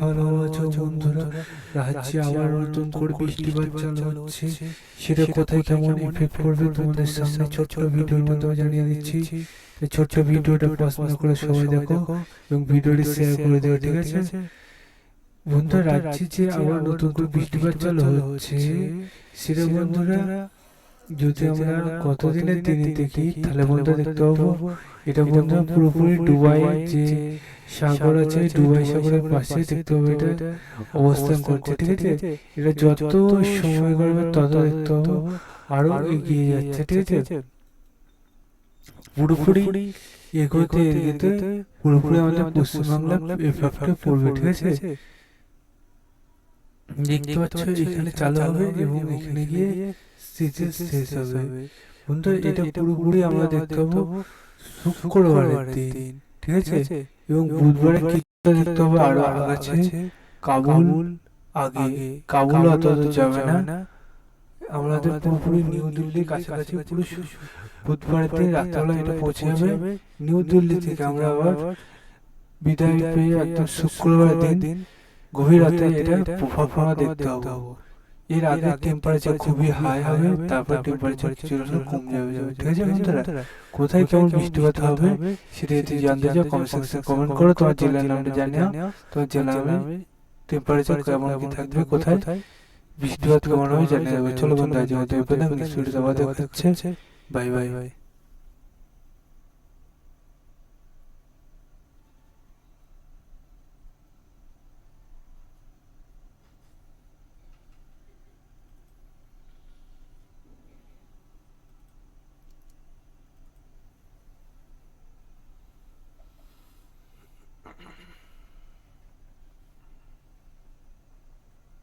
ভালো আছো বন্ধুরা? রাজ্যে আবার নতুন করে বৃষ্টিপাত চালু হচ্ছে, সেটা কোথায় কেমন ইফেক্ট করবে তোমাদের সামনে ছোট্ট ভিডিওর মাধ্যমে জানিয়ে দিচ্ছি। এই ছোট্ট ভিডিওটা পছন্দ করে সবাই দেখো এবং ভিডিওটি শেয়ার করে দেবে, ঠিক আছে বন্ধুরা? রাজ্যে যে আবার নতুন করে বৃষ্টিপাত চালু হচ্ছে, সেটা বন্ধুরা যদি আমরা কতদিনের দিনে দেখি তাহলে বন্ধুরা দেখতে পাবো এটা বন্ধুরা পুরোপুরি দুবাই যে সাগর আছে, দুবাই সাগরের পাশে দেখতে পাবো এটা অবস্থান করছে, ঠিক আছে? এটা যত সময় করবে তত দেখতে পাবো আরো এগিয়ে যাচ্ছে, ঠিক আছে? পুরোপুরি এগোতে এগোতে পুরোপুরি আমাদের পশ্চিমবাংলা এফেক্টে পড়বে, ঠিক আছে? দেখতে পাচ্ছ এখানে চালু হবে এবং এখানে গিয়ে সিজন শেষ হবে বন্ধুরা। এটা পুরোপুরি আমরা দেখতে পাবো শুক্রবারের দিন, ঠিক আছে? এবং বুধবারে কিছুটা দেখতে হবে আরো আগাছে কাবুল আগে, কাবুল অত যাবে না, আমাদের পুরোপুরি নিউ দিল্লির কাছাকাছি পুরো বুধবারের দিন রাত্রেবেলা এটা পৌঁছে যাবে। নিউ দিল্লি থেকে আমরা আবার বিদায় পেয়ে একদম শুক্রবারের দিন গভীর রাতে এটা প্রভাব দেখতে পাবো। এর আগে টেম্পারেচার খুবই হাই হবে, তারপর টেম্পারেচার কিছুটা কমে যাবে, ঠিক আছে বন্ধুরা? কোথায় কেমন বৃষ্টিপাত হবে সেটা যদি জানতে চাও কমেন্ট সেকশনে কমেন্ট করো, তোমার জেলার নামটা জানিও, তোমার জেলা নামে টেম্পারেচার কেমন কি থাকবে, কোথায় বৃষ্টিপাত কেমন হবে জানিয়ে দেবে। চলো বন্ধুরা, আজ আমাদের নেক্সট ভিডিওতে আবার দেখা হচ্ছে। Bye bye.